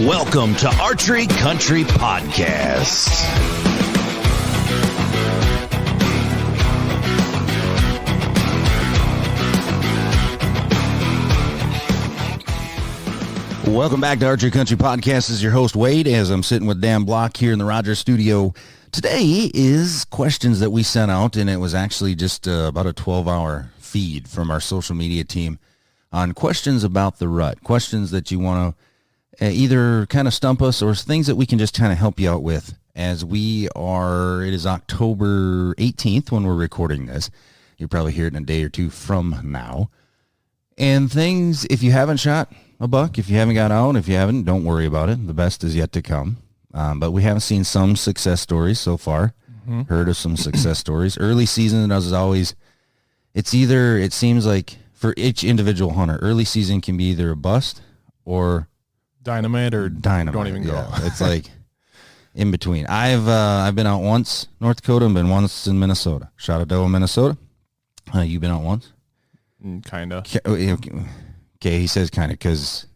Welcome to Archery Country Podcast. Welcome back to Archery Country Podcast. This is your host, Wade, as I'm sitting with Dan Block here in the Rogers studio. Today is questions that we sent out, and it was actually just about a 12-hour feed from our social media team on questions about the rut, questions that you want to either kind of stump us or things that we can just kind of help you out with as it is October 18th when we're recording this. You'll probably hear it in a day or two from now. And things, if you haven't shot a buck, if you haven't got out, if you haven't, don't worry about it. The best is yet to come. But we have seen some success stories so far, heard of some success stories. Early season, as always, it seems like for each individual hunter, early season can be either a bust or dynamite. Don't even go. It's like in between. I've been out once, North Dakota, and been once in Minnesota. Shot a doe in Minnesota. You've been out once? Kind of. Okay, he says kind of because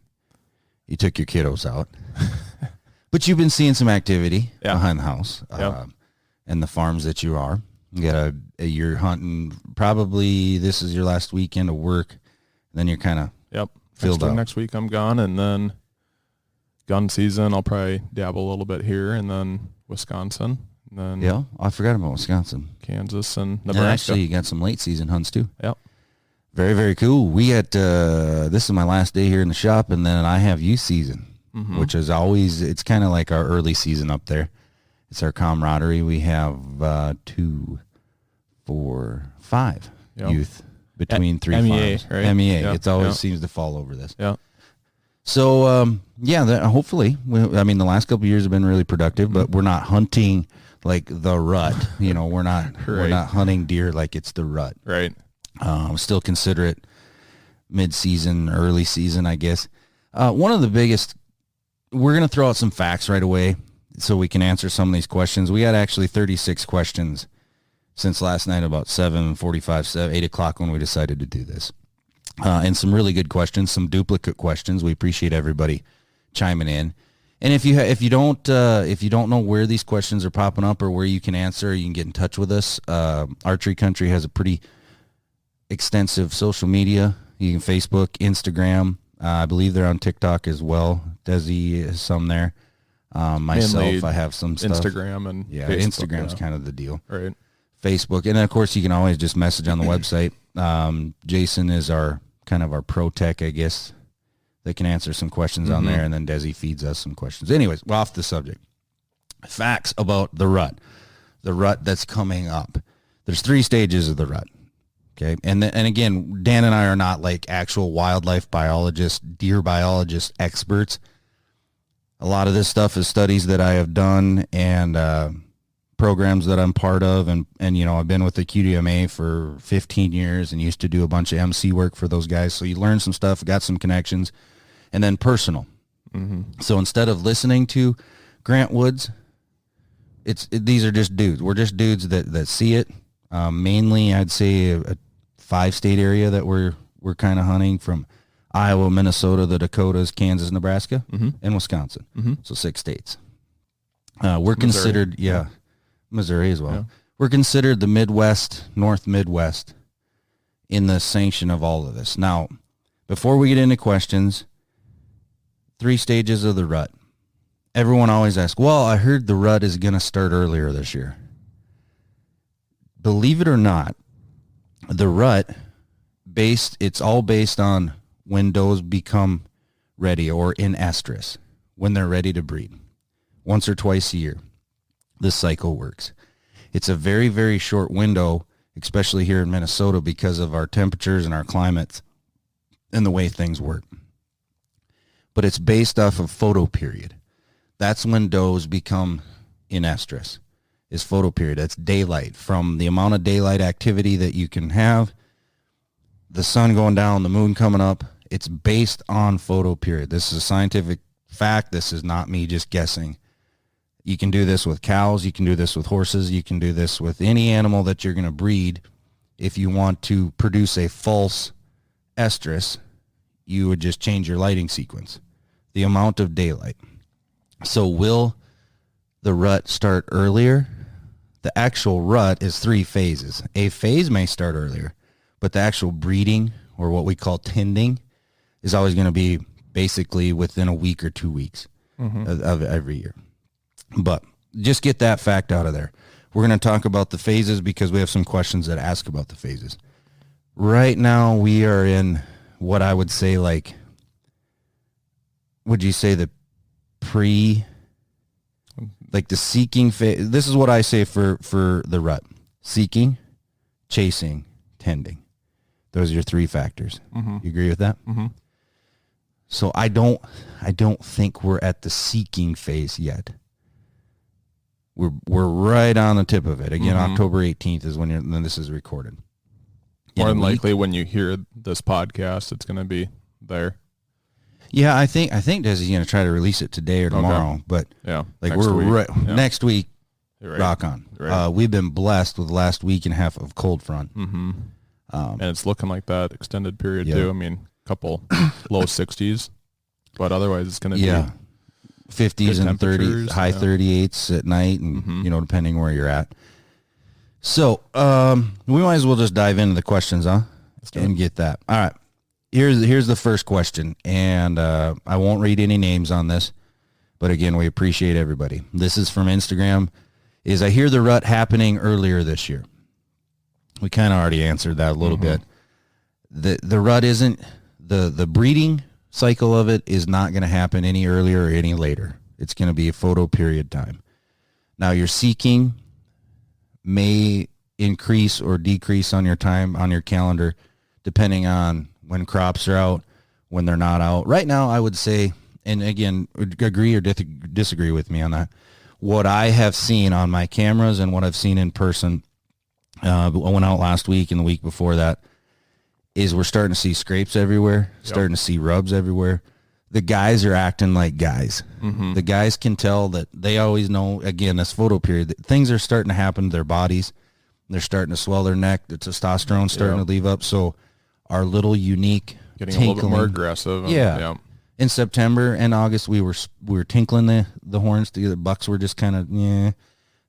you took your kiddos out. But you've been seeing some activity behind the house and the farms that you are. You got you're hunting, probably this is your last weekend of work. Then you're kind of filled up. Next week I'm gone, and then gun season I'll probably dabble a little bit here, and then Wisconsin. And then I forgot about Wisconsin. Kansas and Nebraska. And actually, you got some late season hunts too. Yep. Very, very cool. We had, this is my last day here in the shop, and then I have youth season, which is always, it's kind of like our early season up there. It's our camaraderie. We have 2, 4, 5 youth between 3 MEA, farms. right? MEA. Yep. It always seems to fall over this. Yeah. So, hopefully, the last couple of years have been really productive, but we're not hunting like the rut. We're not we're not hunting deer like it's the rut. Right. Still consider it mid-season, early season, I guess. One of the biggest, we're going to throw out some facts right away so we can answer some of these questions. We had actually 36 questions since last night about 7:45, 8 o'clock when we decided to do this. And some really good questions, some duplicate questions. We appreciate everybody chiming in. And if you don't know where these questions are popping up or where you can answer, you can get in touch with us. Archery Country has a pretty extensive social media. You can Facebook, Instagram. I believe they're on TikTok as well. Desi is some there. Myself, mainly I have some stuff. Instagram and Facebook, Instagram's kind of the deal. Right. Facebook, and then of course you can always just message on the website. Jason is our pro tech, I guess, that can answer some questions on there, and then Desi feeds us some questions. Anyways, we're off the subject. Facts about the rut that's coming up. There's 3 stages of the rut. Okay, and again, Dan and I are not like actual wildlife biologists, deer biologist experts. A lot of this stuff is studies that I have done and programs that I'm part of, and I've been with the QDMA for 15 years and used to do a bunch of MC work for those guys. So you learn some stuff, got some connections, and then personal. So instead of listening to Grant Woods, these are just dudes. We're just dudes that see it. Mainly, I'd say a 5-state area that we're kind of hunting, from Iowa, Minnesota, the Dakotas, Kansas, Nebraska, and Wisconsin. So 6 states. We're Missouri. considered, Missouri as well. Yeah. We're considered the Midwest, North Midwest in the sanction of all of this. Now, before we get into questions, 3 stages of the rut. Everyone always asks, well, I heard the rut is going to start earlier this year. Believe it or not, the rut, it's all based on when does become ready, or in estrus, when they're ready to breed. Once or twice a year, this cycle works. It's a very, very short window, especially here in Minnesota because of our temperatures and our climates and the way things work. But it's based off of photoperiod. That's when does become in estrus. Is photoperiod. That's daylight. From the amount of daylight activity that you can have, the sun going down, the moon coming up, it's based on photoperiod. This is a scientific fact. This is not me just guessing. You can do this with cows. You can do this with horses. You can do this with any animal that you're going to breed. If you want to produce a false estrus, you would just change your lighting sequence. The amount of daylight. So will the rut start earlier? The actual rut is 3 phases. A phase may start earlier, but the actual breeding, or what we call tending, is always going to be basically within a week or 2 weeks of every year. But just get that fact out of there. We're going to talk about the phases because we have some questions that ask about the phases. Right now we are in what I would say, like, would you say the the seeking phase? This is what I say for the rut: seeking, chasing, tending. Those are your 3 factors. You agree with that? So I don't think we're at the seeking phase yet. We're right on the tip of it. Again, October 18th is when this is recorded. More than likely, when you hear this podcast, it's going to be there. Yeah, I think Desi's going to try to release it today or tomorrow. Okay. But next week, right. Rock on. Right. We've been blessed with the last week and a half of cold front. And it's looking like that extended period too. I mean, a couple low 60s, but otherwise it's going to be 50s and 30s, high 38s at night, and depending where you're at. So we might as well just dive into the questions, and get that. All right. Here's the first question, and I won't read any names on this, but again, we appreciate everybody. This is from Instagram. I hear the rut happening earlier this year. We kind of already answered that a little bit. The rut isn't, the breeding cycle of it is not going to happen any earlier or any later. It's going to be a photo period time. Now, your seeking may increase or decrease on your time, on your calendar, depending on when crops are out, when they're not out. Right now, I would say, and again, agree or disagree with me on that, what I have seen on my cameras and what I've seen in person, I went out last week and the week before that, is we're starting to see scrapes everywhere, starting to see rubs everywhere. The guys are acting like guys. The guys can tell that they always know, again, this photo period, that things are starting to happen to their bodies. They're starting to swell their neck. The testosterone's starting to leave up. So our little unique getting tinkling, a little bit more aggressive. In September and August, we were tinkling the horns together. The bucks were just kind of,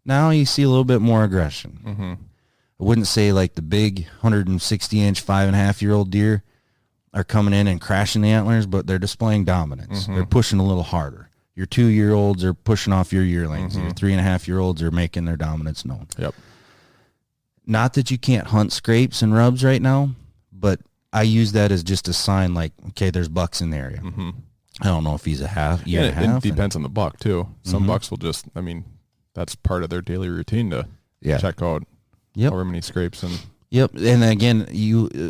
Now you see a little bit more aggression. I wouldn't say like the big 160-inch, 5.5-year-old deer are coming in and crashing the antlers, but they're displaying dominance. They're pushing a little harder. Your 2-year-olds are pushing off your yearlings. Your 3.5-year-olds are making their dominance known. Not that you can't hunt scrapes and rubs right now, but I use that as just a sign like, okay, there's bucks in the area. I don't know if he's a half. It depends on the buck too. Some bucks will just, that's part of their daily routine to check out however many scrapes. And and again,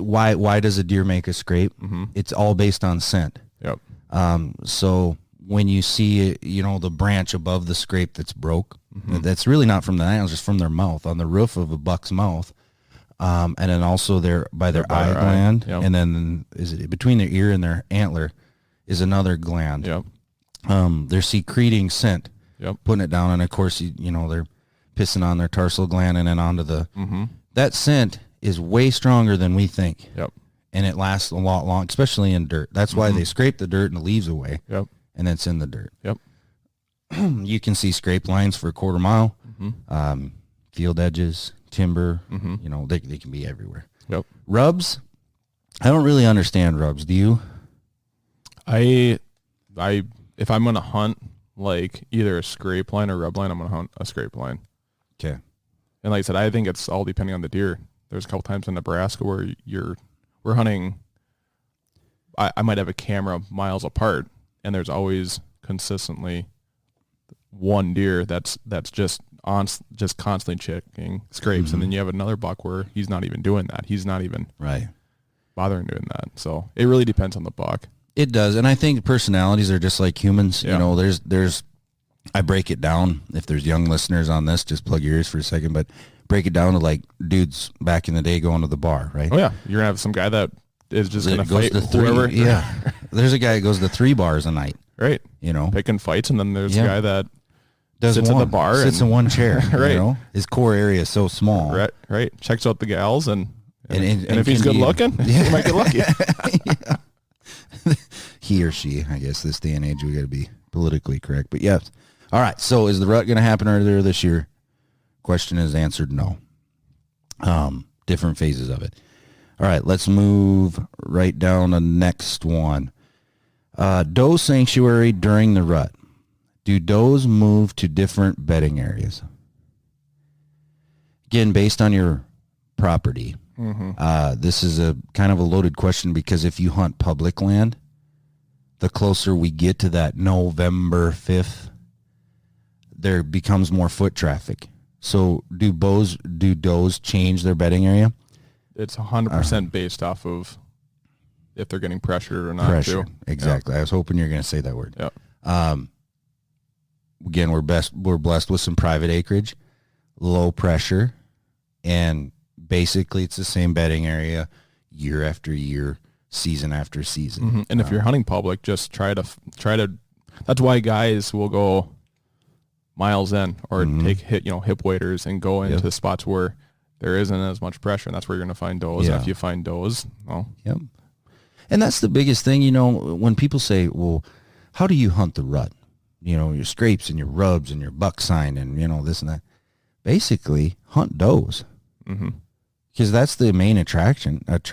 why does a deer make a scrape? It's all based on scent. So when you see the branch above the scrape that's broke, that's really not from the antlers, just from their mouth, on the roof of a buck's mouth, and then also by their eye gland, and then is it between their ear and their antler is another gland. They're secreting scent, putting it down, and of course they're pissing on their tarsal gland and then onto the that scent is way stronger than we think. And it lasts a lot long, especially in dirt. That's why they scrape the dirt and the leaves away. And it's in the dirt. You can see scrape lines for a quarter mile, field edges, timber, they can be everywhere. Rubs, I don't really understand rubs. Do you? If I'm going to hunt like either a scrape line or rub line, I'm going to hunt a scrape line. Okay. And like I said, I think it's all depending on the deer. There's a couple times in Nebraska where we're hunting. I might have a camera miles apart, and there's always consistently one deer that's just constantly checking scrapes, and then you have another buck where he's not even doing that. He's not even bothering doing that. So it really depends on the buck. It does, and I think personalities are just like humans. There's I break it down. If there's young listeners on this, just plug your ears for a second, but break it down to like dudes back in the day going to the bar, right? Oh yeah, you're gonna have some guy that is just gonna fight whoever. There's a guy that goes to 3 bars a night, right? Picking fights, and then there's a guy that sits at the bar, sits in one chair, right? His core area is so small, right. Checks out the gals, and if he's good looking, he might get lucky. He or she, I guess, this day and age, we got to be politically correct. But yes. All right. So is the rut going to happen earlier this year? Question is answered no. Different phases of it. All right. Let's move right down the next one. Doe sanctuary during the rut. Do does move to different bedding areas? Again, based on your property. This is a kind of a loaded question because if you hunt public land, the closer we get to that November 5th, there becomes more foot traffic. So do does change their bedding area? It's 100% based off of if they're getting pressured or not. Pressure, too. exactly. Yep. I was hoping you were going to say that word. Yep. Again, we're blessed with some private acreage, low pressure, and basically it's the same bedding area year after year, season after season. And if you're hunting public, just try to. That's why guys will go miles in or take hip waders and go into spots where there isn't as much pressure, and that's where you're going to find does. And if you find does, well, yep. And that's the biggest thing, when people say, "Well, how do you hunt the rut?" Your scrapes and your rubs and your buck sign and this and that. Basically, hunt does. Because that's the main attractant. It's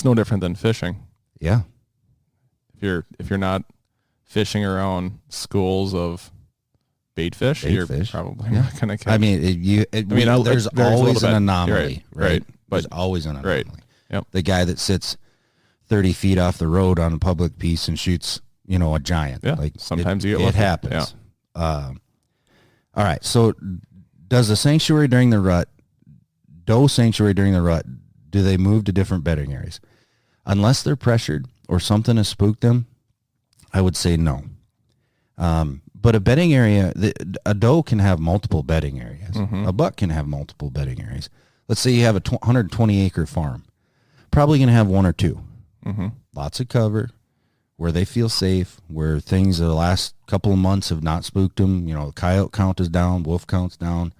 no different than fishing. Yeah. If you're not fishing around schools of bait fish, you're probably not going to catch. I mean, there's always an anomaly, right? But there's always an anomaly. Right. Yep. The guy that sits 30 feet off the road on a public piece and shoots, a giant. Yeah. Like sometimes you get lucky. It happens. Yeah. All right. So does the sanctuary during the rut, doe sanctuary during the rut, do they move to different bedding areas? Unless they're pressured or something has spooked them, I would say no. But a bedding area, a doe can have multiple bedding areas. A buck can have multiple bedding areas. Let's say you have a 120-acre farm. Probably going to have one or two. Lots of cover, where they feel safe, where things the last couple of months have not spooked them. Coyote count is down, wolf count's down,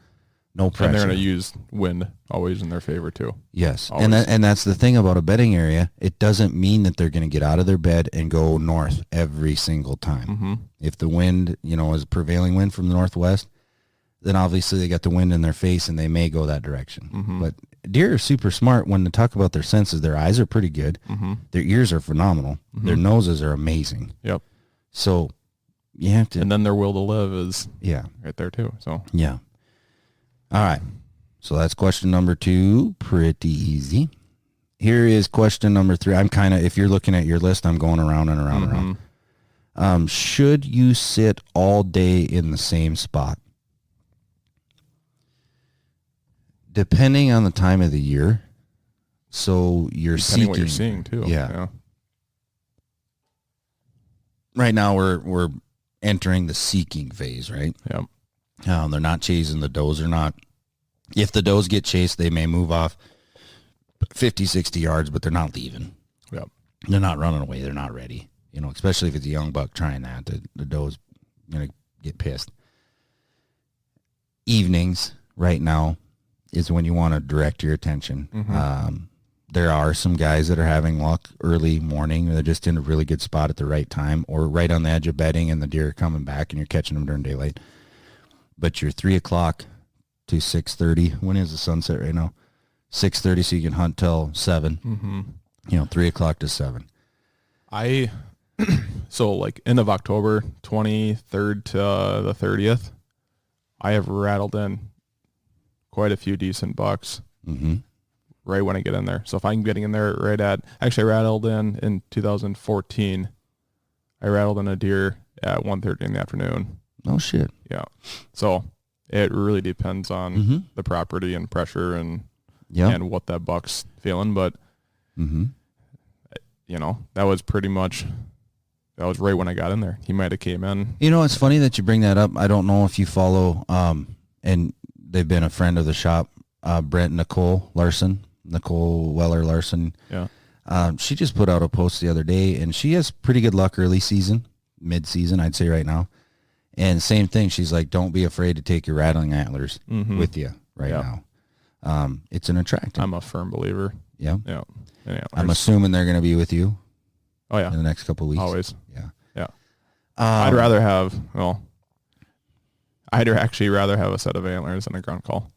no pressure. And they're going to use wind always in their favor too. Yes, always. And that's the thing about a bedding area. It doesn't mean that they're going to get out of their bed and go north every single time. If the wind, is prevailing wind from the northwest, then obviously they got the wind in their face and they may go that direction. But deer are super smart when they talk about their senses. Their eyes are pretty good. Their ears are phenomenal. Their noses are amazing. Yep. So you have to. And then their will to live is right there too. So yeah. All right. So that's question number 2. Pretty easy. Here is question number 3. I'm kind of, if you're looking at your list, I'm going around and around and around. Should you sit all day in the same spot? Depending on the time of the year. So you're depending what you're seeing too. Yeah. Right now we're entering the seeking phase, right? Yeah. They're not chasing. The does are not. If the does get chased, they may move off 50, 60 yards, but they're not leaving. Yeah. They're not running away. They're not ready. Especially if it's a young buck trying that, the doe's going to get pissed. Evenings right now is when you want to direct your attention. There are some guys that are having luck early morning. They're just in a really good spot at the right time or right on the edge of bedding and the deer are coming back and you're catching them during daylight. But you're 3 o'clock to 6:30. When is the sunset right now? 6:30, so you can hunt till 7. 3 o'clock to 7. So like end of October, 23rd to the 30th, I have rattled in quite a few decent bucks right when I get in there. So if I'm getting in there I rattled in 2014. I rattled in a deer at 1:30 in the afternoon. Oh, shit. Yeah. So it really depends on the property and pressure and what that buck's feeling. But, that was pretty much, that was right when I got in there. He might have came in. It's funny that you bring that up. I don't know if you follow, and they've been a friend of the shop, Nicole Weller Larson. Yeah. She just put out a post the other day, and she has pretty good luck early season, mid-season, I'd say right now. And same thing, she's like, don't be afraid to take your rattling antlers with you now. It's an attractant. I'm a firm believer. Yeah. Yeah. I'm assuming they're going to be with you. Oh, yeah. In the next couple of weeks. Always. Yeah. Yeah. I'd rather have, I'd actually rather have a set of antlers than a grunt call.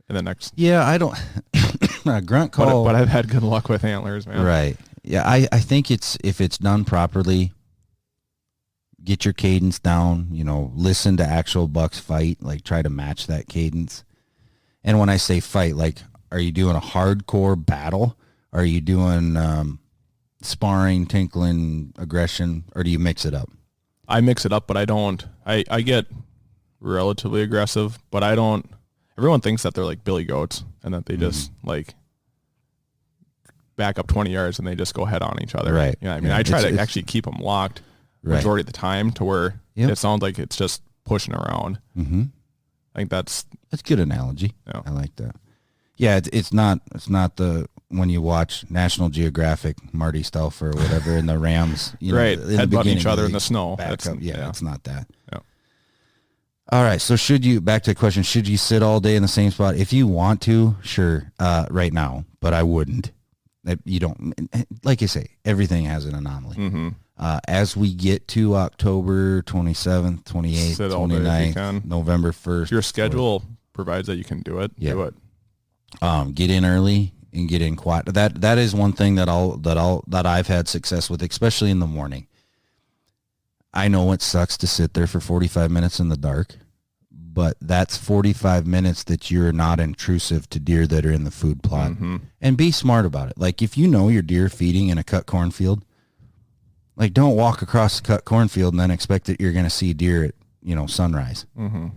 In the next. Yeah, I don't. A grunt call. But I've had good luck with antlers, man. Right. Yeah, I think if it's done properly, get your cadence down, listen to actual bucks fight, like try to match that cadence. And when I say fight, like, are you doing a hardcore battle? Are you doing sparring, tinkling, aggression, or do you mix it up? I mix it up, but I don't. I get relatively aggressive, but I don't. Everyone thinks that they're like billy goats and that they just like back up 20 yards and they just go head on each other. Right. I mean, I try to actually keep them locked majority of the time to where it sounds like it's just pushing around. Mm-hmm. I think that's a good analogy. Yeah. I like that. Yeah, it's not the when you watch National Geographic, Marty Stauffer or whatever in the Rams, right, headbutting each other in the snow. It's not that. Yeah. All right, so back to the question, should you sit all day in the same spot? If you want to, sure, right now, but I wouldn't. You don't, like I say, everything has an anomaly. Mm-hmm. As we get to October 27th, 28th, 29th, November 1st. Your schedule provides that you can do it. Yeah. Do it. Get in early and get in quiet. That is one thing that I've had success with, especially in the morning. I know it sucks to sit there for 45 minutes in the dark, but that's 45 minutes that you're not intrusive to deer that are in the food plot. Mm-hmm. And be smart about it. Like, if you know your deer feeding in a cut cornfield, like, don't walk across the cut cornfield and then expect that you're going to see deer at, sunrise. Mm-hmm.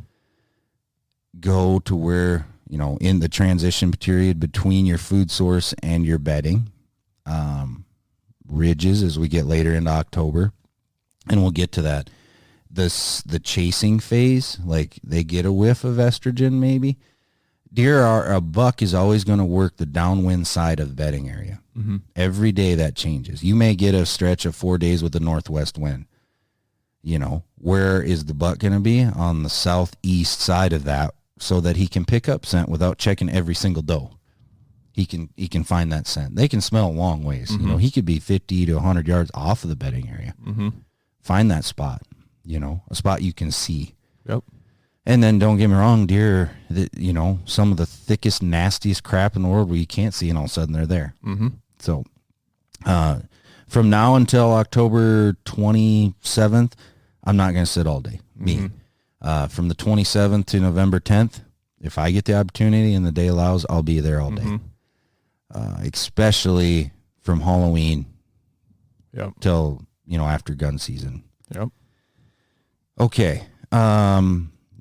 Go to where, in the transition period between your food source and your bedding, ridges as we get later into October. And we'll get to that. The chasing phase, like they get a whiff of estrogen maybe. A buck is always going to work the downwind side of the bedding area. Mm-hmm. Every day that changes. You may get a stretch of 4 days with the northwest wind. Where is the buck going to be? On the southeast side of that, so that he can pick up scent without checking every single doe. He can find that scent. They can smell a long ways. Mm-hmm. He could be 50 to 100 yards off of the bedding area. Mm-hmm. Find that spot, a spot you can see. Yep. And then don't get me wrong, deer, some of the thickest, nastiest crap in the world where you can't see, and all of a sudden they're there. Mm-hmm. So from now until October 27th, I'm not going to sit all day. Mm-hmm. Me. From the 27th to November 10th, if I get the opportunity and the day allows, I'll be there all day. Mm-hmm. Especially from Halloween till after gun season. Yep. Okay.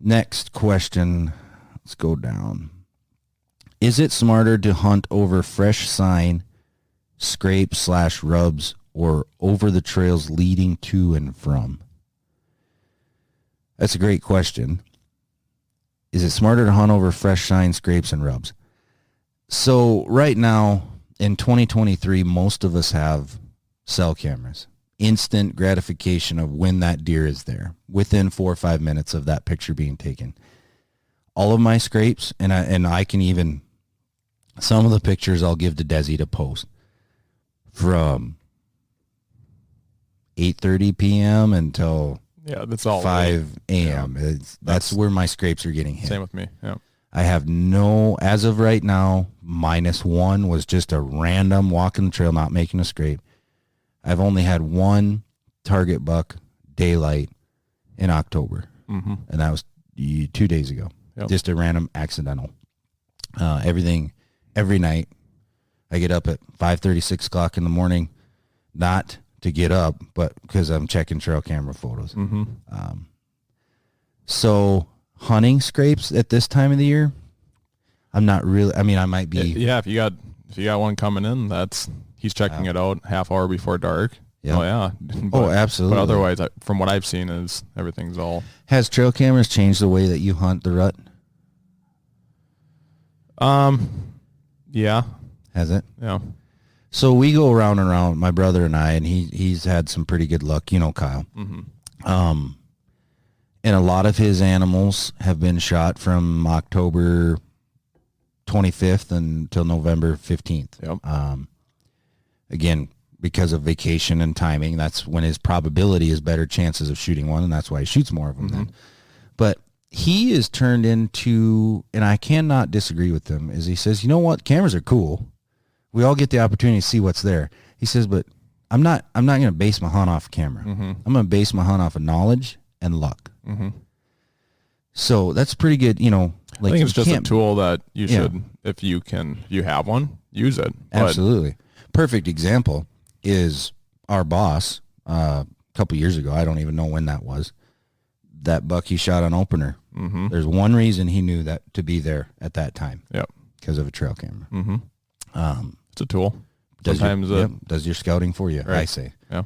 Next question. Let's go down. Is it smarter to hunt over fresh sign, scrape/rubs, or over the trails leading to and from? That's a great question. Is it smarter to hunt over fresh sign, scrapes, and rubs? So right now in 2023, most of us have cell cameras. Instant gratification of when that deer is there within 4 or 5 minutes of that picture being taken. All of my scrapes, and I can even, some of the pictures I'll give to Desi to post from 8:30 p.m. until that's all 5 a.m. Yeah. That's where my scrapes are getting hit. Same with me. Yeah. I have as of right now, -1 was just a random walking the trail, not making a scrape. I've only had one target buck daylight in October, and that was 2 days ago. Yep. Just a random accidental. Everything, every night, I get up at 5:30, 6 o'clock in the morning, not to get up, but because I'm checking trail camera photos. Mm-hmm. So hunting scrapes at this time of the year, I'm not really. I mean, I might be. Yeah, if you got one coming in, he's checking it out half hour before dark. Yeah. Oh yeah. Absolutely. But otherwise, from what I've seen, is everything's all. Has trail cameras changed the way that you hunt the rut? Yeah. Has it? Yeah. So we go around and around, my brother and I, and he's had some pretty good luck, Kyle. Mm-hmm. And a lot of his animals have been shot from October 25th until November 15th. Yep. Again, because of vacation and timing. That's when his probability is better chances of shooting one, and that's why he shoots more of them then. But he is turned into, and I cannot disagree with him, is he says, you know what, cameras are cool. We all get the opportunity to see what's there. He says, but I'm not going to base my hunt off a camera. I'm going to base my hunt off of knowledge and luck. So that's pretty good, you know. Like, I think it's just a tool that you should, if you have one, use it. Absolutely. Perfect example is our boss a couple years ago. I don't even know when that was. That buck he shot on opener. There's one reason he knew that to be there at that time. Yep. Because of a trail camera. It's a tool. Does your scouting for you, right. I say. Yeah.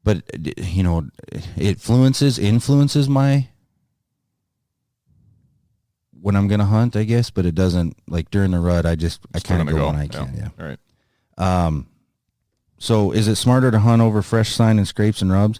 But, you know, it influences my, when I'm going to hunt, I guess, but it doesn't, like during the rut, I kind of go when I can. Yeah. All right. So is it smarter to hunt over fresh sign and scrapes and rubs?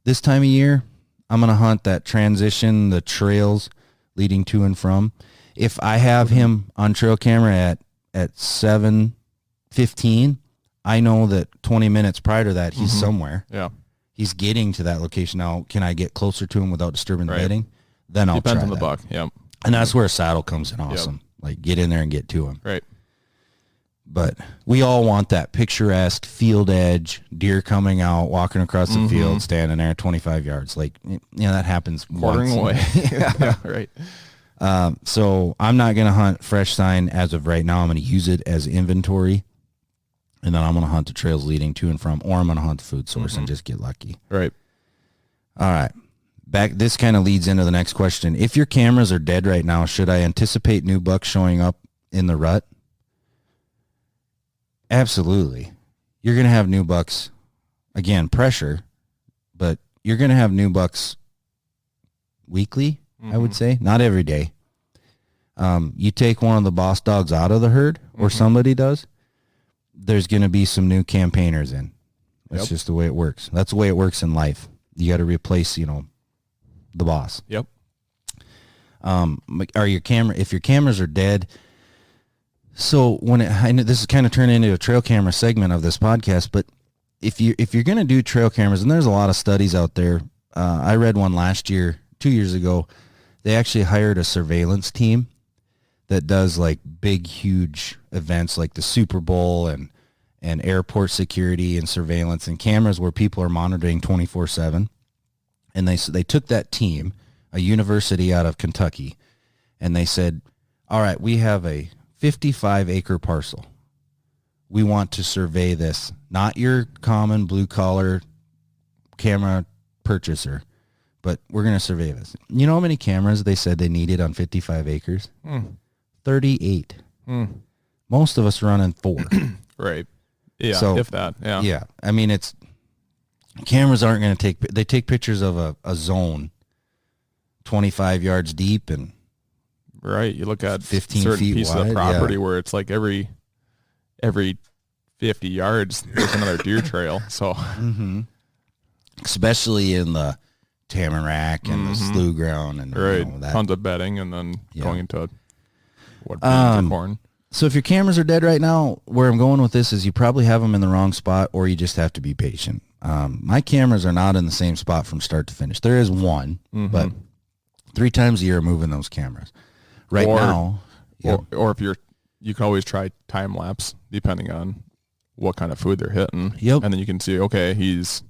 This time of year, I'm going to hunt that transition, the trails leading to and from. If I have him on trail camera at 7:15, I know that 20 minutes prior to that, he's somewhere. Yeah. He's getting to that location. Now, can I get closer to him without disturbing the bedding? Then I'll Depends try on the that. buck. Yeah. And that's where a saddle comes in awesome. Like, get in there and get to him. Right. But we all want that picturesque field edge, deer coming out, walking across the field, standing there at 25 yards. Like, you know, that happens Quartering away. Yeah, right. So I'm not going to hunt fresh sign as of right now. I'm going to use it as inventory. And then I'm going to hunt the trails leading to and from, or I'm going to hunt the food source and just get lucky. Right. All right. This kind of leads into the next question. If your cameras are dead right now, should I anticipate new bucks showing up in the rut? Absolutely. You're going to have new bucks, again, pressure, but you're going to have new bucks weekly, I would say, not every day. You take one of the boss dogs out of the herd, or somebody does, there's going to be some new campaigners in. That's just the way it works. That's the way it works in life. You got to replace, you know, the boss. Yep. If your cameras are dead, so I know this is kind of turned into a trail camera segment of this podcast, but if you're going to do trail cameras, and there's a lot of studies out there, I read one 2 years ago. They actually hired a surveillance team that does like big, huge events like the Super Bowl and airport security and surveillance and cameras where people are monitoring 24/7. And they took that team, a university out of Kentucky, and they said, all right, we have a 55-acre parcel. We want to survey this, not your common blue-collar camera purchaser, but we're going to survey this. You know how many cameras they said they needed on 55 acres? 38. Most of us are running 4. Right. Yeah, so, if that. Yeah. Yeah. I mean, cameras aren't going to they take pictures of a zone 25 yards deep and right. You look at 15 certain feet pieces wide, of property where it's like every 50 yards there's another deer trail. So especially in the tamarack and the slough ground and right. you know, that. Tons of bedding and then going into what beans or corn. So if your cameras are dead right now, where I'm going with this is you probably have them in the wrong spot, or you just have to be patient. My cameras are not in the same spot from start to finish. There is one, but 3 times a year I'm moving those cameras. Right now. Or if you can always try time lapse depending on what kind of food they're hitting. Yep. And then you can see, okay, he's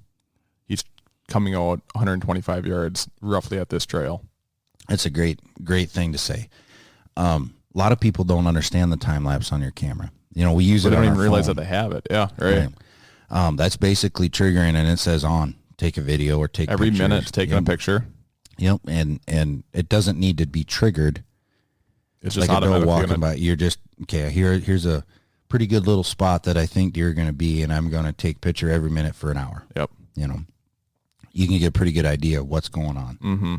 coming out 125 yards roughly at this trail. That's a great thing to say. A lot of people don't understand the time lapse on your camera. You know, we use it. They on don't our even realize phone. that they have it. Yeah, right. That's basically triggering, and it says on. Take a video or take every pictures. minute it's taking a picture. Yep, and it doesn't need to be triggered. It's just like a doe walking gonna... by. You're just okay. Here's a pretty good little spot that I think deer are going to be, and I'm going to take picture every minute for an hour. Yep. You know, you can get a pretty good idea of what's going on. Mm-hmm.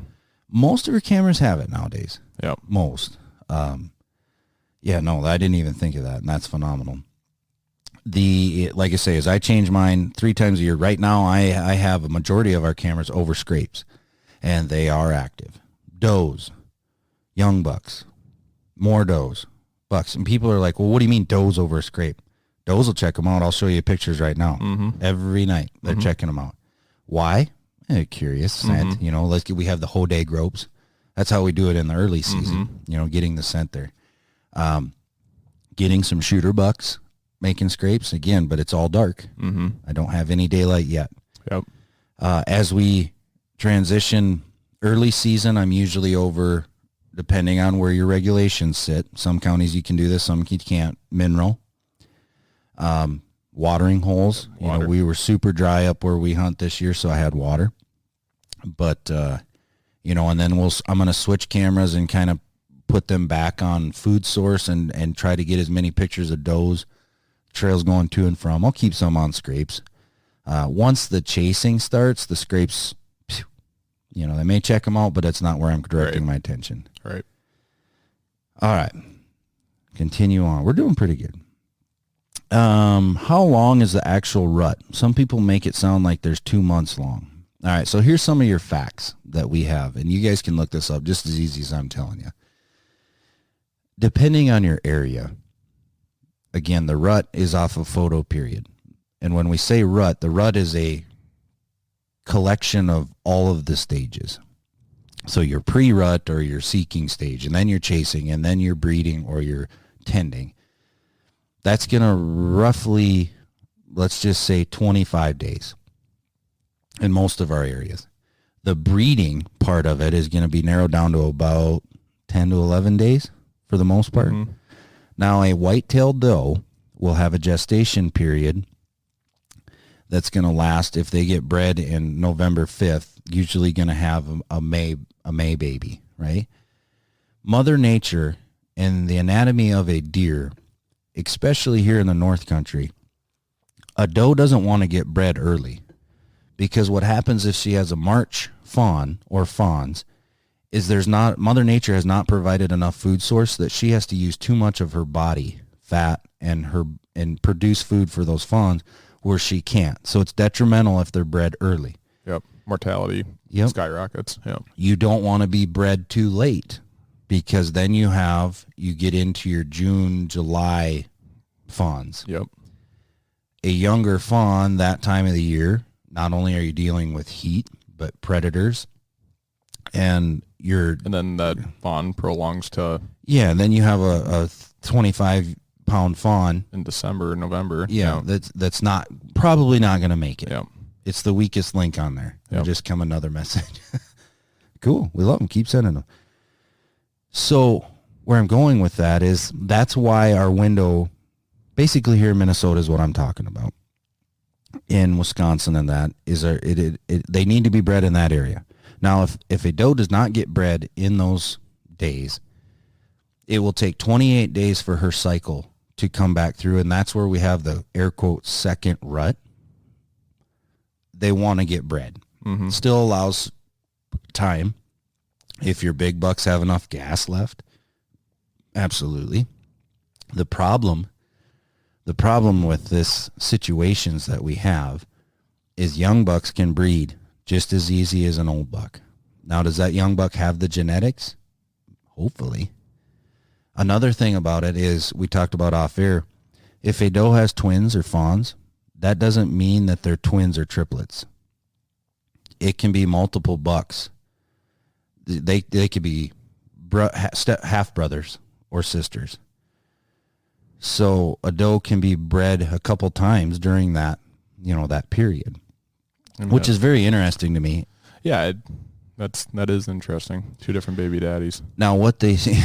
Most of your cameras have it nowadays. Yep. Most. Yeah, no, I didn't even think of that, and that's phenomenal. Like I say, as I change mine 3 times a year, right now I have a majority of our cameras over scrapes, and they are active. Does, young bucks, more does, bucks. And people are like, well, what do you mean does over a scrape? Does will check them out. I'll show you pictures right now. Mm-hmm. Every night they're checking them out. Why? Curious scent. You know, we have the whole day gropes. That's how we do it in the early season. You know, getting the scent there. Getting some shooter bucks, making scrapes again, but it's all dark. I don't have any daylight yet. Yep. As we transition early season, I'm usually over, depending on where your regulations sit. Some counties you can do this, some you can't. Mineral. Watering holes. You know, we were super dry up where we hunt this year, so I had water. But, you know, and then I'm going to switch cameras and kind of put them back on food source and try to get as many pictures of does, trails going to and from. I'll keep some on scrapes. Once the chasing starts, the scrapes, you know, they may check them out, but that's not where I'm directing my attention. Right. All right. Continue on. We're doing pretty good. How long is the actual rut? Some people make it sound like there's 2 months long. All right, so here's some of your facts that we have, and you guys can look this up just as easy as I'm telling you. Depending on your area, again, the rut is off of photo period. And when we say rut, the rut is a collection of all of the stages. So your pre-rut or your seeking stage, and then your chasing, and then your breeding or your tending. That's going to roughly, let's just say 25 days in most of our areas. The breeding part of it is going to be narrowed down to about 10 to 11 days for the most part. Now, a white-tailed doe will have a gestation period that's going to last, if they get bred in November 5th, usually going to have a May baby, right? Mother Nature and the anatomy of a deer, especially here in the North Country, a doe doesn't want to get bred early, because what happens if she has a March fawn or fawns is Mother Nature has not provided enough food source, that she has to use too much of her body fat and produce food for those fawns where she can't. So it's detrimental if they're bred early. Yep. Mortality skyrockets. Yep. You don't want to be bred too late, because then you get into your June, July fawns. Yep. A younger fawn that time of the year, not only are you dealing with heat, but predators, and then that fawn prolongs to... Yeah, and then you have a 25-pound fawn. In December, November. Yeah, that's probably not going to make it. Yep. It's the weakest link on there. Yep. Just come another message. Cool. We love them. Keep sending them. So where I'm going with that is that's why our window, basically here in Minnesota, is what I'm talking about. In Wisconsin and that is they need to be bred in that area. Now, if a doe does not get bred in those days, it will take 28 days for her cycle to come back through, and that's where we have the air quote second rut. They want to get bred. Still allows time if your big bucks have enough gas left. Absolutely. The problem with this situations that we have is young bucks can breed just as easy as an old buck. Now, does that young buck have the genetics? Hopefully. Another thing about it is, we talked about off air, if a doe has twins or fawns, that doesn't mean that they're twins or triplets. It can be multiple bucks. They could be half brothers or sisters. So a doe can be bred a couple times during that, that period, which is very interesting to me. Yeah, that is interesting. Two different baby daddies. Now what they say,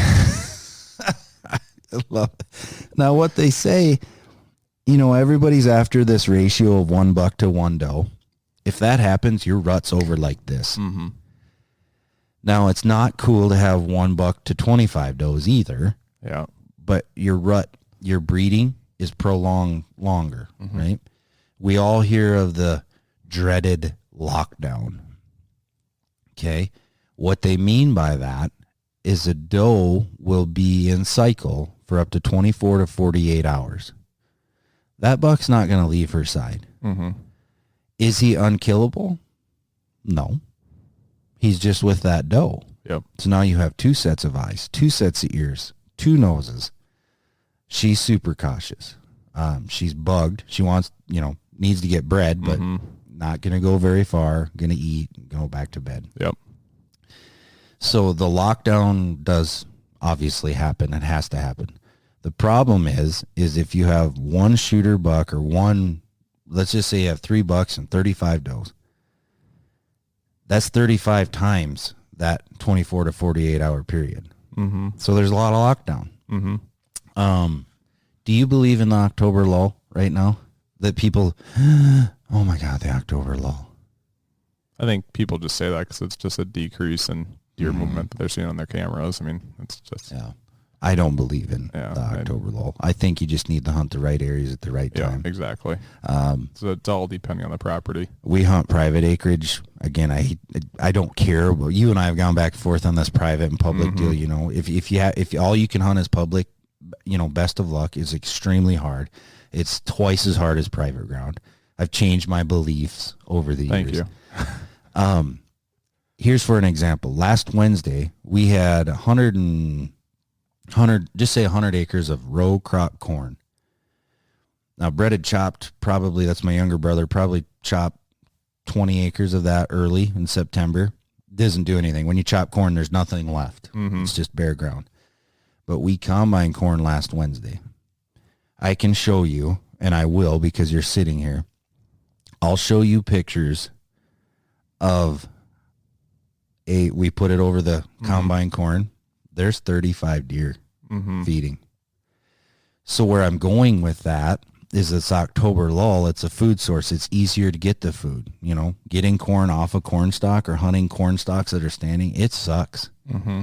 now what they say, everybody's after this ratio of 1 buck to 1 doe. If that happens, your rut's over like this. Now, it's not cool to have 1 buck to 25 does either. Yeah. But your breeding is prolonged longer, right? We all hear of the dreaded lockdown. Okay. What they mean by that is a doe will be in cycle for up to 24 to 48 hours. That buck's not going to leave her side. Is he unkillable? No. He's just with that doe. Yep. So now you have 2 sets of eyes, 2 sets of ears, 2 noses. She's super cautious. She's bugged. She wants, needs to get bred, but not going to go very far. Going to eat, go back to bed. Yep. So the lockdown does obviously happen. It has to happen. The problem is if you have one shooter buck or one, let's just say you have 3 bucks and 35 does. That's 35 times that 24 to 48 hour period. Mm-hmm. So there's a lot of lockdown. Mm-hmm. Do you believe in the October lull right now? That people, oh my God, the October lull. I think people just say that because it's just a decrease in deer movement that they're seeing on their cameras. I mean, it's just... Yeah. I don't believe in the October lull. I think you just need to hunt the right areas at the right time. Yeah, exactly. So it's all depending on the property. We hunt private acreage. Again, I don't care, but you and I have gone back and forth on this private and public deal. If all you can hunt is public, best of luck. Is extremely hard. It's twice as hard as private ground. I've changed my beliefs over the years. Thank you. Here's for an example. Last Wednesday, we had 100 acres of row crop corn. Now, Brett had chopped that's my younger brother, probably chopped 20 acres of that early in September. Doesn't do anything. When you chop corn, there's nothing left. It's just bare ground. But we combined corn last Wednesday. I can show you, and I will because you're sitting here. I'll show you pictures of we put it over the combine corn. There's 35 deer feeding. So where I'm going with that is it's October lull. It's a food source. It's easier to get the food. Getting corn off a corn stalk or hunting corn stalks that are standing, it sucks.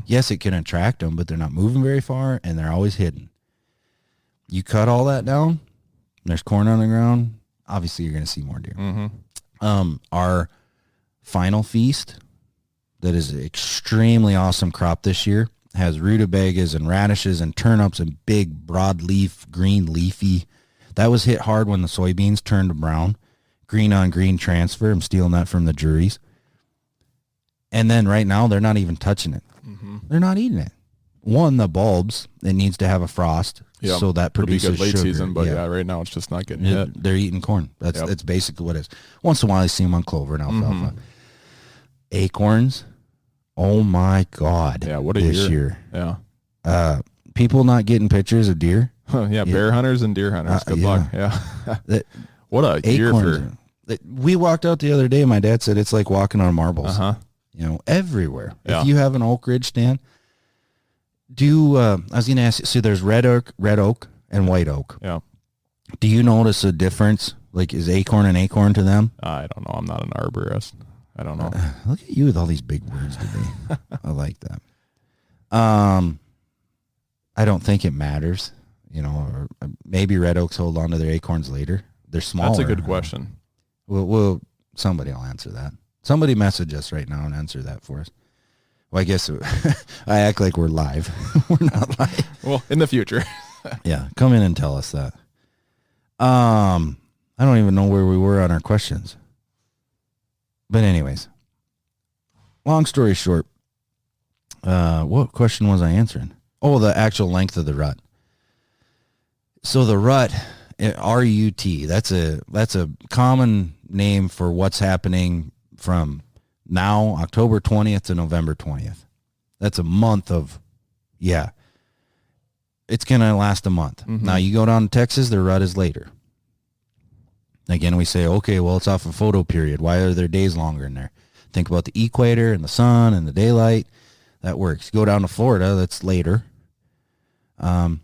Yes, it can attract them, but they're not moving very far and they're always hidden. You cut all that down, there's corn on the ground, obviously you're going to see more deer. Our final feast that is an extremely awesome crop this year has rutabagas and radishes and turnips and big broadleaf green leafy. That was hit hard when the soybeans turned to brown. Green on green transfer. I'm stealing that from the juries. And then right now they're not even touching it. They're not eating it. One, the bulbs, it needs to have a frost. Yep. So that produces It'll be good late sugar. season, but right now it's just not getting hit. They're eating corn. That's basically what it is. Once in a while I see them on clover and alfalfa. Acorns. Oh my God. Yeah, what a this year. Yeah. People not getting pictures of deer. Bear hunters and deer hunters. Good luck. Yeah. What a year for... We walked out the other day and my dad said it's like walking on marbles. Everywhere. Yeah. If you have an Oak Ridge stand, I was going to ask you, so there's red oak, and white oak. Yeah. Do you notice a difference? Like, is acorn an acorn to them? I don't know. I'm not an arborist. I don't know. Look at you with all these big words today. I like that. I don't think it matters, or maybe red oaks hold on to their acorns later. They're smaller. That's a good question. Well, somebody will answer that. Somebody message us right now and answer that for us. Well, I guess I act like we're live. We're not live. Well, in the future. Yeah, come in and tell us that. I don't even know where we were on our questions. But anyways, long story short, what question was I answering? Oh, the actual length of the rut. So the rut, R-U-T, that's a common name for what's happening from now, October 20th to November 20th. That's a month of, it's going to last a month. Now you go down to Texas, the rut is later. Again, we say, okay, well, it's off a photo period. Why are there days longer in there? Think about the equator and the sun and the daylight. That works. Go down to Florida, that's later. Our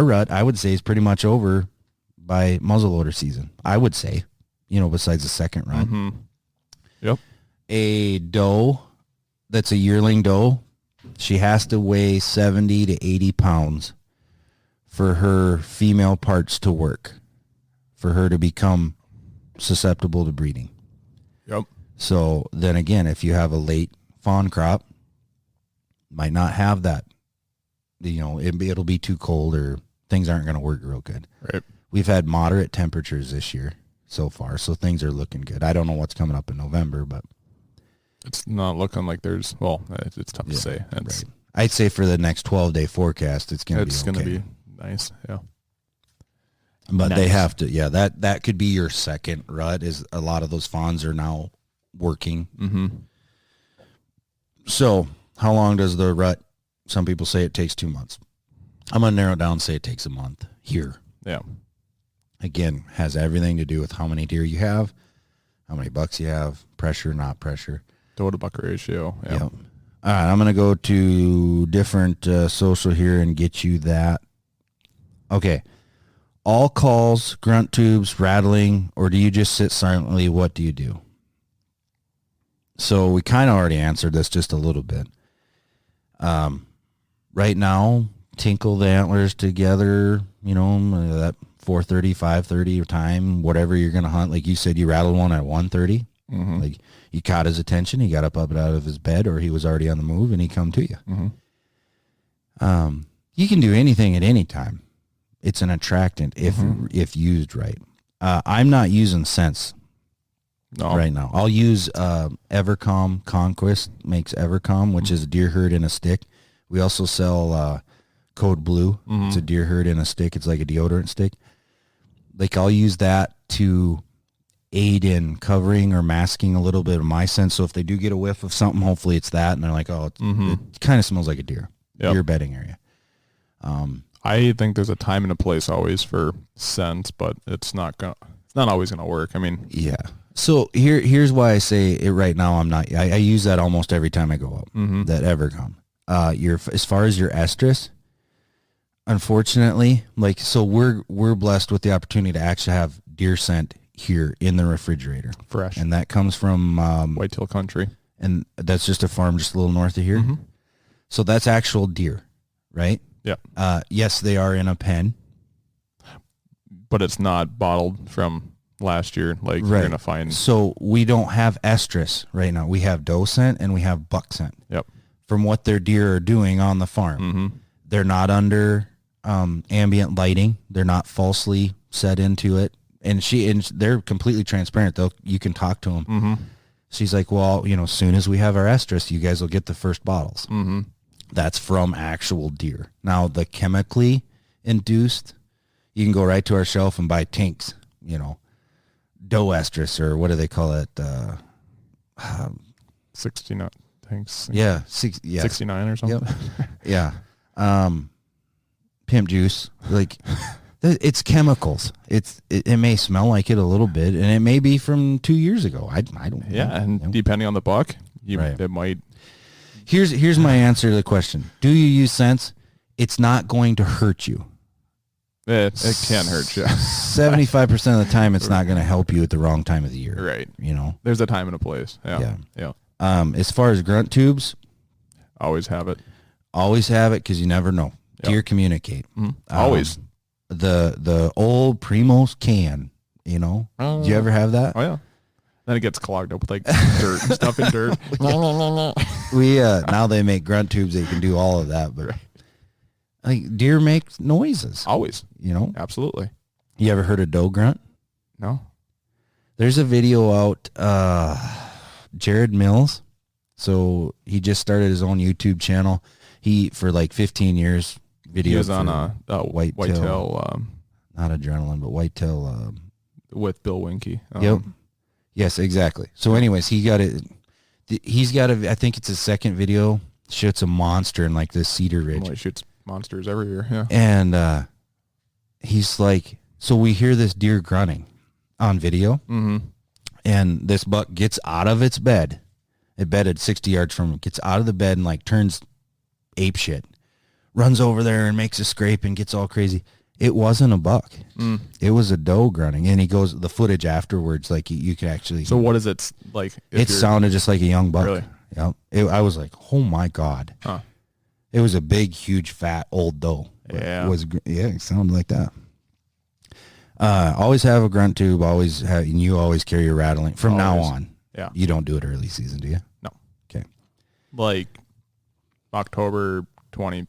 rut, I would say, is pretty much over by muzzleloader season. I would say, besides the second rut. Yep. A doe that's a yearling doe, she has to weigh 70 to 80 pounds for her female parts to work, for her to become susceptible to breeding. Yep. So then again, if you have a late fawn crop, might not have that. It'll be too cold or things aren't going to work real good. Right. We've had moderate temperatures this year so far, so things are looking good. I don't know what's coming up in November, but it's not looking like there's, it's tough to say. Right. I'd say for the next 12-day forecast, it's going to be okay. It's going to be nice, yeah. But they have to, that could be your second rut, is a lot of those fawns are now working. Mm-hmm. So how long does the rut? Some people say it takes 2 months. I'm going to narrow it down and say it takes a month here. Yeah. Again, has everything to do with how many deer you have, how many bucks you have, pressure, not pressure. Doe to buck ratio. Yeah. Yep. All right, I'm going to go to different social here and get you that. Okay. All calls, grunt tubes, rattling, or do you just sit silently? What do you do? So we kind of already answered this just a little bit. Right now, tinkle the antlers together, that 4:30, 5:30 time, whatever you're going to hunt. Like you said, you rattled one at 1:30. Mm-hmm. Like you caught his attention. He got up out of his bed, or he was already on the move, and he come to you. Mm-hmm. You can do anything at any time. It's an attractant if used right. I'm not using scents right now. I'll use Evercom. Conquest makes Evercom, which is a deer herd in a stick. We also sell Code Blue. Mm-hmm. It's a deer herd in a stick. It's like a deodorant stick. Like I'll use that to aid in covering or masking a little bit of my scent. So if they do get a whiff of something, hopefully it's that, and they're like, oh, it kind of smells like a deer. Yep. Deer bedding area. I think there's a time and a place always for scents, but it's not always gonna work. I mean, yeah. So here's why I say it right now. I'm not. I use that almost every time I go out. Mm-hmm. That Evercom. As far as your estrus, unfortunately, so we're blessed with the opportunity to actually have deer scent here in the refrigerator, fresh, and that comes from Whitetail Country, and that's just a farm just a little north of here. Mm-hmm. So that's actual deer, right? Yeah. Yes, they are in a pen, but it's not bottled from last year. Like you're gonna find. So we don't have estrus right now. We have doe scent and we have buck scent. Yep. From what their deer are doing on the farm. Mm-hmm. They're not under ambient lighting. They're not falsely set into it. And they're completely transparent. You can talk to them. Mm-hmm. She's like, well, as soon as we have our estrus, you guys will get the first bottles. Mm-hmm. That's from actual deer. Now, the chemically induced, you can go right to our shelf and buy tinks, doe estrus, or what do they call it? 69, thanks. Yeah, 69 or something. Yep. Yeah. Pimp juice. Like, it's chemicals. It may smell like it a little bit, and it may be from 2 years ago. I don't know. Yeah, and depending on the buck, it might. Here's my answer to the question. Do you use scents? It's not going to hurt you. It can hurt you. 75% of the time, it's not going to help you at the wrong time of the year. Right. There's a time and a place. Yeah. As far as grunt tubes, always have it. Always have it, because you never know. Yep. Deer communicate. Mm-hmm. Always. The old Primos can. Do you ever have that? Oh yeah. Then it gets clogged up with like dirt and stuff in dirt. We now they make grunt tubes that you can do all of that, but like deer make noises. Always. Absolutely. Absolutely. You ever heard a doe grunt? No. There's a video out, Jared Mills. So he just started his own YouTube channel. He, for like 15 years, videos. He was on whitetail, not adrenaline, but whitetail. With Bill Winke. Yep. Yes, exactly. So anyways, he's got I think it's his second video, shoots a monster in like this Cedar Ridge. He shoots monsters every year, yeah. And he's like, so we hear this deer grunting on video, mm-hmm. and this buck gets out of its bed. It bedded 60 yards from him, gets out of the bed and like turns ape shit, runs over there and makes a scrape and gets all crazy. It wasn't a buck. Mm. It was a doe grunting. And he goes, the footage afterwards, like you can actually. So what is it like? It sounded just like a young buck. Really? Yeah. I was like, oh my God. Huh. It was a big, huge, fat, old doe. Yeah. It sounded like that. Always have a grunt tube. And you always carry your rattling from now on. Yeah. You don't do it early season, do you? No. Okay. Like October 23rd,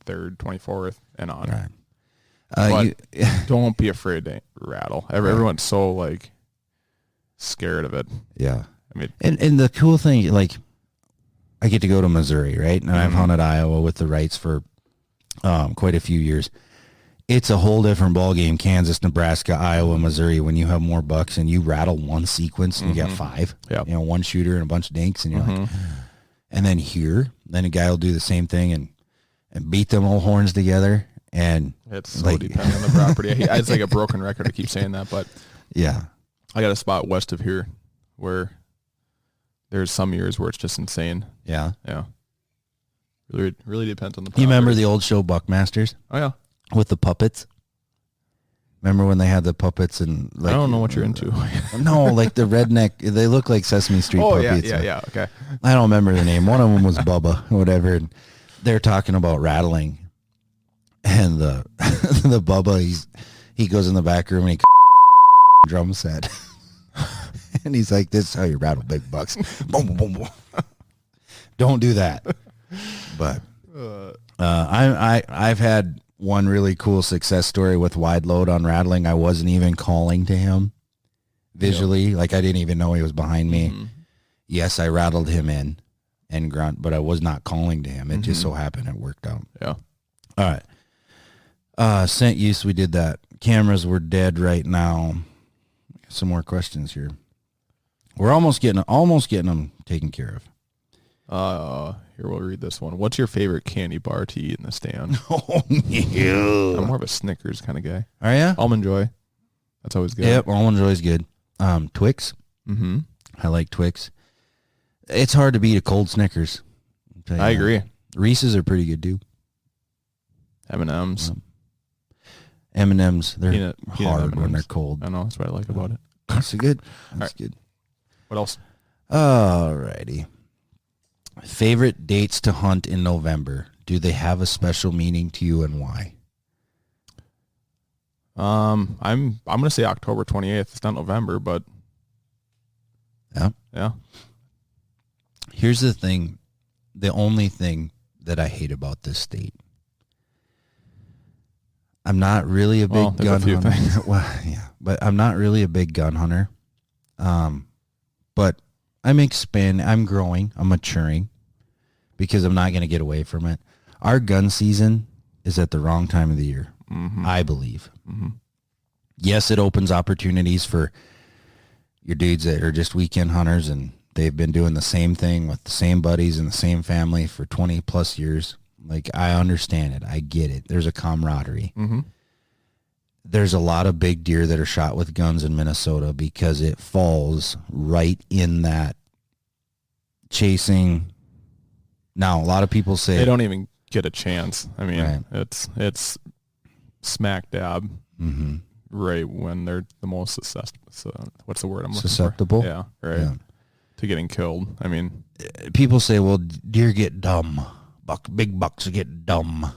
24th and on. Right. Don't be afraid to rattle. Everyone's so like scared of it. Yeah. I mean, and the cool thing, like, I get to go to Missouri, right? And I've hunted Iowa with the rights for quite a few years. it's a whole different ball game. Kansas, Nebraska, Iowa, Missouri. When you have more bucks and you rattle one sequence and you got 5, Yep. one shooter and a bunch of dinks, and you're like, and then a guy will do the same thing and beat them all horns together. And it's so dependent on the property. It's like a broken record. I keep saying that, but yeah, I got a spot west of here where there's some years where it's just insane. Yeah. Really depends on the property. You remember the old show Buckmasters? Oh yeah. With the puppets? Remember when they had the puppets and I don't know what you're into. No, like the redneck, they look like Sesame Street puppets. Yeah, okay. I don't remember the name. One of them was Bubba or whatever. And they're talking about rattling. And the Bubba, he goes in the back room and he drum set. And he's like, this is how you rattle big bucks. Boom, boom, boom, boom. Don't do that. But I've had one really cool success story with wide load on rattling. I wasn't even calling to him visually. Yep. Like I didn't even know he was behind me. Mm-hmm. Yes, I rattled him in and grunt, but I was not calling to him. It just so happened it worked out. Yeah. All right. Scent use, we did that. Cameras were dead right now. Some more questions here. We're almost getting them taken care of. Here, we'll read this one. What's your favorite candy bar to eat in the stand? Oh, yeah. I'm more of a Snickers kind of guy. Are you? Almond Joy. That's always good. Yep, Almond Joy is good. Twix. Mm-hmm. I like Twix. It's hard to beat a cold Snickers. I agree. Reese's are pretty good, too. M&M's. M&M's, they're peanut hard M&Ms. when they're cold. I know. That's what I like about it. That's good. That's good. What else? All righty. Favorite dates to hunt in November. Do they have a special meaning to you and why? I'm gonna say October 28th. It's not November, but yeah. Here's the thing. The only thing that I hate about this state. I'm not really a big gun hunter. Well, yeah, but I'm not really a big gun hunter. But I'm growing, I'm maturing because I'm not going to get away from it. Our gun season is at the wrong time of the year, I believe. Mm-hmm. Yes, it opens opportunities for your dudes that are just weekend hunters and they've been doing the same thing with the same buddies and the same family for 20 plus years. Like, I understand it. I get it. There's a camaraderie. Mm-hmm. There's a lot of big deer that are shot with guns in Minnesota because it falls right in that chasing. Now, a lot of people say they don't even get a chance. I mean, it's smack dab right when they're the most what's the word I'm looking susceptible? For? Yeah, right. Yeah. To getting killed. I mean, people say, well, deer get dumb. Big bucks get dumb.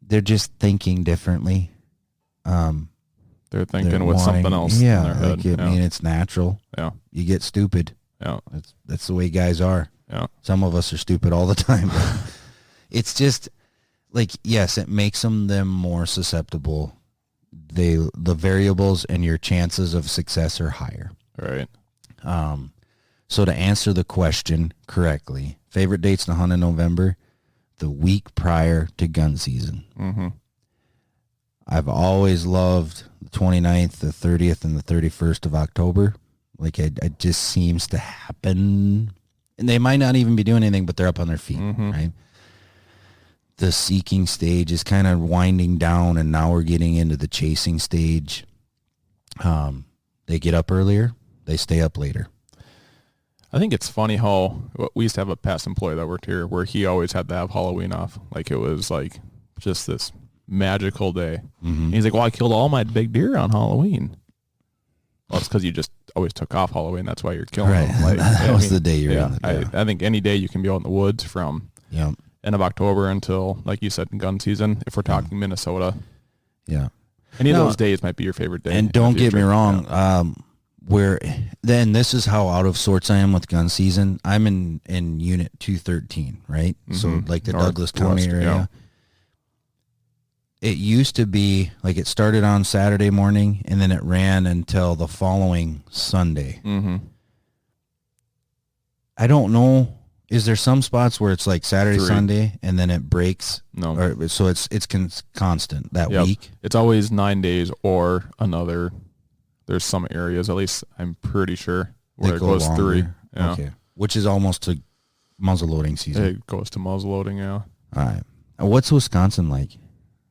They're just thinking differently. They're thinking with something else in their head. I mean, it's natural. Yeah. You get stupid. Yeah. That's the way guys are. Yeah. Some of us are stupid all the time. It's just like, yes, it makes them more susceptible. The variables and your chances of success are higher. Right. So to answer the question correctly, favorite dates to hunt in November, the week prior to gun season. Mm-hmm. I've always loved the 29th, the 30th, and the 31st of October. Like, it just seems to happen. And they might not even be doing anything, but they're up on their feet, right? The seeking stage is kind of winding down, and now we're getting into the chasing stage. They get up earlier. They stay up later. I think it's funny how we used to have a past employee that worked here where he always had to have Halloween off. Like, it was like just this magical day. Mm-hmm. He's like, well, I killed all my big deer on Halloween. Well, it's because you just always took off Halloween. That's why you're killing them. Like, that was the day you're in. I think any day you can be out in the woods from end of October until, like you said, gun season, if we're talking Minnesota. Yeah. Any of those days might be your favorite day. And don't get me wrong, this is how out of sorts I am with gun season. I'm in Unit 213, right? Mm-hmm. So like the Douglas County area. Yeah. It used to be like it started on Saturday morning and then it ran until the following Sunday. Mm-hmm. I don't know Is there some spots where it's like Saturday, 3. Sunday, and then it breaks? No. Or, so it's constant that Yep. week? It's always 9 days or another. There's some areas, at least I'm pretty sure, where They it go goes longer? 3. Yeah. Okay. Which is almost to muzzleloading season. It goes to muzzleloading, yeah. All right. What's Wisconsin like?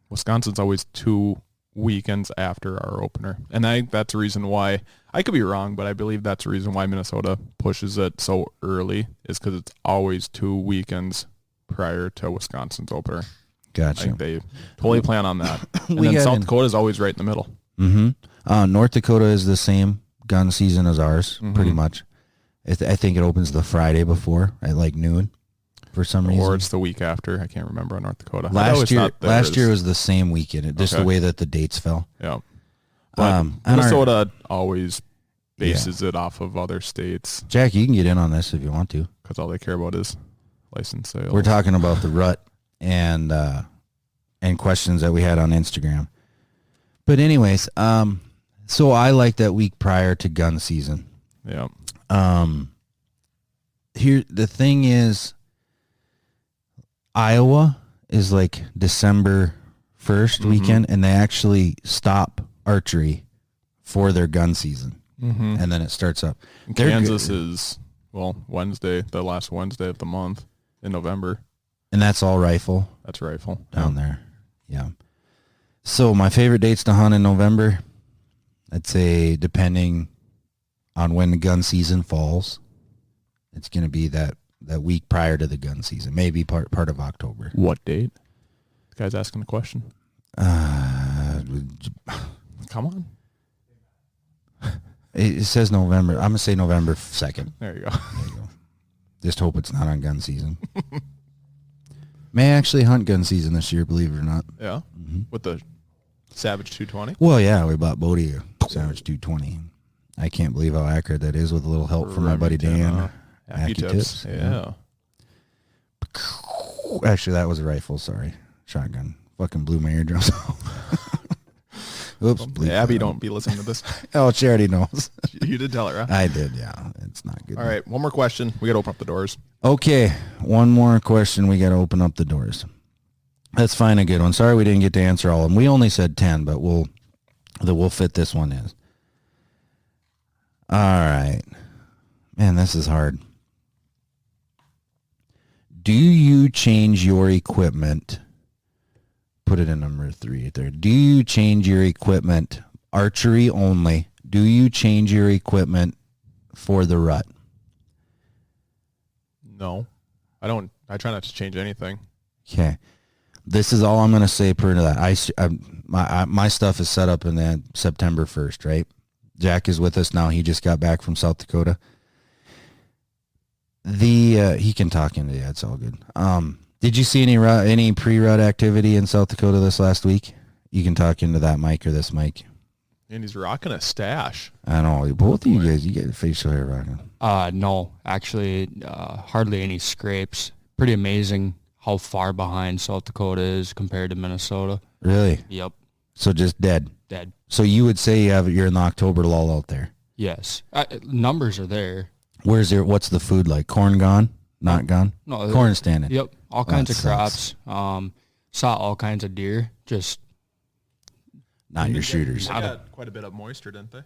Wisconsin's always 2 weekends after our opener. And I think that's the reason why, I could be wrong, but I believe that's the reason why Minnesota pushes it so early, is because it's always 2 weekends prior to Wisconsin's opener. I Gotcha. think they totally plan on that. And We then got South in- Dakota is always right in the middle. Mm-hmm. North Dakota is the same gun season as ours, pretty much. I think it opens the Friday before at like noon for some reason. Or it's the week after. I can't remember on North Dakota. I know Last it's year, not theirs. was the same weekend, just the Okay. way that the dates fell. Yeah. But And Minnesota always bases it off of other states Jack, you can get in on this if you want to. because all they care about is license sales. We're talking about the rut and questions that we had on Instagram. But anyways, so I like that week prior to gun season. Yeah. Here the thing is, Iowa is like December 1st weekend, and they actually stop archery for their gun season, and then it starts up. Kansas is, Wednesday, the last Wednesday of the month in November. And that's all rifle That's rifle. down there. Yeah. So my favorite dates to hunt in November, I'd say depending on when the gun season falls, it's going to be that week prior to the gun season, maybe part of October. What date? The guy's asking the question. Come on. It says November. I'm going to say November 2nd. There you go. There you go. Just hope it's not on gun season. May actually hunt gun season this year, believe it or not. Yeah. With the Savage 220. Well, yeah, we bought Bodie a Savage 220. I can't believe how accurate that is with a little help from my buddy Dan. AccuTips. Yeah. Actually, that was a rifle. Sorry. Shotgun. Fucking blew my eardrums off. Oops. bleep Abby, that out. don't be listening to this. Oh, she already knows. You did tell her, huh? I did, yeah. It's not good. All right. One more question. We got to open up the doors. Okay, one more question. We got to open up the doors. Let's find a good one. Sorry we didn't get to answer all of them. We only said 10, but we'll fit this one in. All right. Man, this is hard. Do you change your equipment? Put it in number 3 right there. Do you change your equipment, archery only? Do you change your equipment for the rut? No. I don't. I try not to change anything. Okay. This is all I'm going to say per to that. My stuff is set up in that September 1st, right? Jack is with us now. He just got back from South Dakota. He can talk into that. It's all good. Did you see any pre-rut activity in South Dakota this last week? You can talk into that mic or this mic. And he's rocking a stash. I know. Both of you guys, you get facial hair rocking. No, actually, hardly any scrapes. Pretty amazing how far behind South Dakota is compared to Minnesota. Really? Yep, So just dead. dead. So you would say you're in the October lull out there. Yes, numbers are there. What's the food like? Corn gone? Not gone? No, Corn standing. Yep, all kinds that of crops. Saw all kinds of deer. Just Not your shooters. They got quite a bit of moisture, didn't they?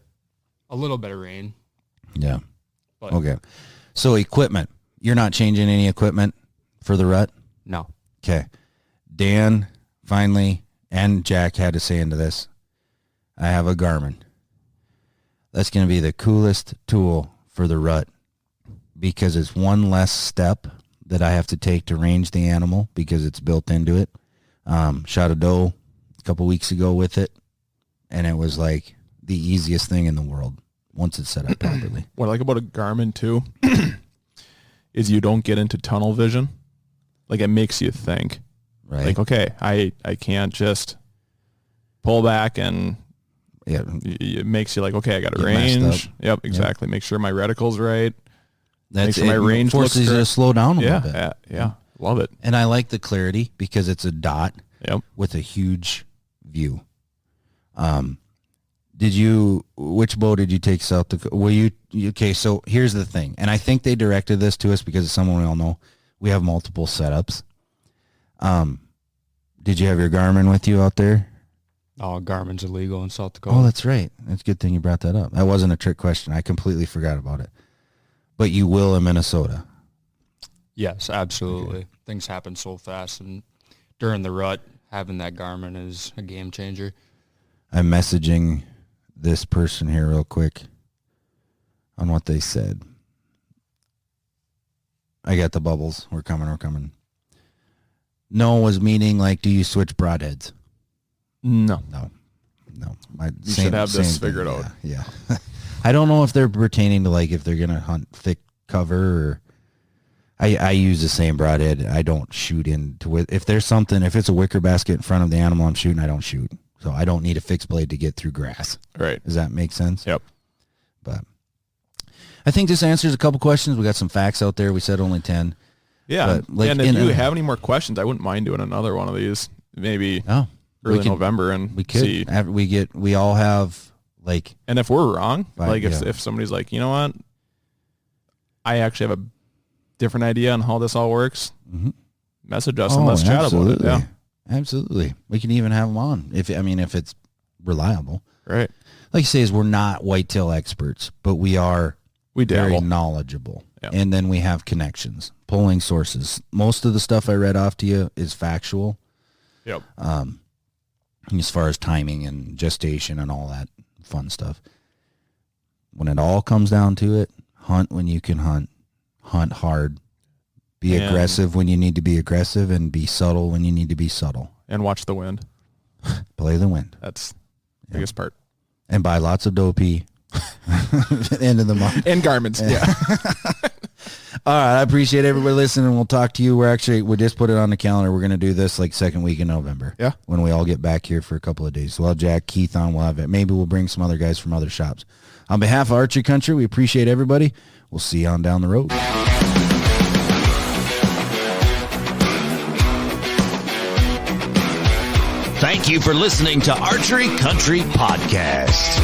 a little bit of rain. Yeah. But Okay. So equipment. You're not changing any equipment for the rut? No. Okay. Dan finally and Jack had to say into this. I have a Garmin. That's going to be the coolest tool for the rut because it's one less step that I have to take to range the animal because it's built into it. Shot a doe a couple weeks ago with it, and it was like the easiest thing in the world once it's set up properly. What I like about a Garmin too is you don't get into tunnel vision. Like it makes you think. Right? Like, okay, I can't just pull back and Yeah. it makes you like, okay, I got a Get messed range. up. Yep, exactly. Make sure my reticle's right. That's sure my range forces looks you to correct. slow down a little bit. Yeah. Love it. And I like the clarity because it's a dot Yep. with a huge view. which bow did you take South Dakota? Okay, so here's the thing. And I think they directed this to us because it's someone we all know. We have multiple setups. Did you have your Garmin with you out there? Oh, Garmin's illegal in South Dakota. Oh, that's right. That's a good thing you brought that up. That wasn't a trick question. I completely forgot about it. But you will in Minnesota. Yes, absolutely. Okay. Things happen so fast, and during the rut, having that Garmin is a game changer. I'm messaging this person here real quick on what they said. I got the bubbles. We're coming. No was meaning like, do you switch broadheads? No. You should have this figured out. Yeah. I don't know if they're pertaining to like if they're gonna hunt thick cover or. I use the same broadhead. I don't shoot into it. If there's something, if it's a wicker basket in front of the animal I'm shooting, I don't shoot. So I don't need a fixed blade to get through grass. Right. Does that make sense? Yep. But I think this answers a couple questions. We got some facts out there. We said only 10. Yeah. But and if you have any more questions, I wouldn't mind doing another one of these. Maybe early November, and we could see. We all have like. And if we're wrong, if somebody's like, you know what, I actually have a different idea on how this all works, message us and let's chat about it. Yeah, absolutely. We can even have them on if it's reliable. Right. Like you say, is we're not whitetail experts, but we are very knowledgeable. Yep. And then we have connections, pulling sources. Most of the stuff I read off to you is factual. Yep. As far as timing and gestation and all that fun stuff. When it all comes down to it, hunt when you can hunt hard, be aggressive when you need to be aggressive, and be subtle when you need to be subtle. And watch the wind. Play the wind. That's the biggest part. And buy lots of dopey end of the month. And Garmin's. Yeah. All right. I appreciate everybody listening. We'll talk to you. We just put it on the calendar. We're going to do this like second week in November. Yeah. When we all get back here for a couple of days. So I'll have Jack, Keith on. We'll have it. Maybe we'll bring some other guys from other shops. On behalf of Archery Country, we appreciate everybody. We'll see you on down the road. Thank you for listening to Archery Country Podcast.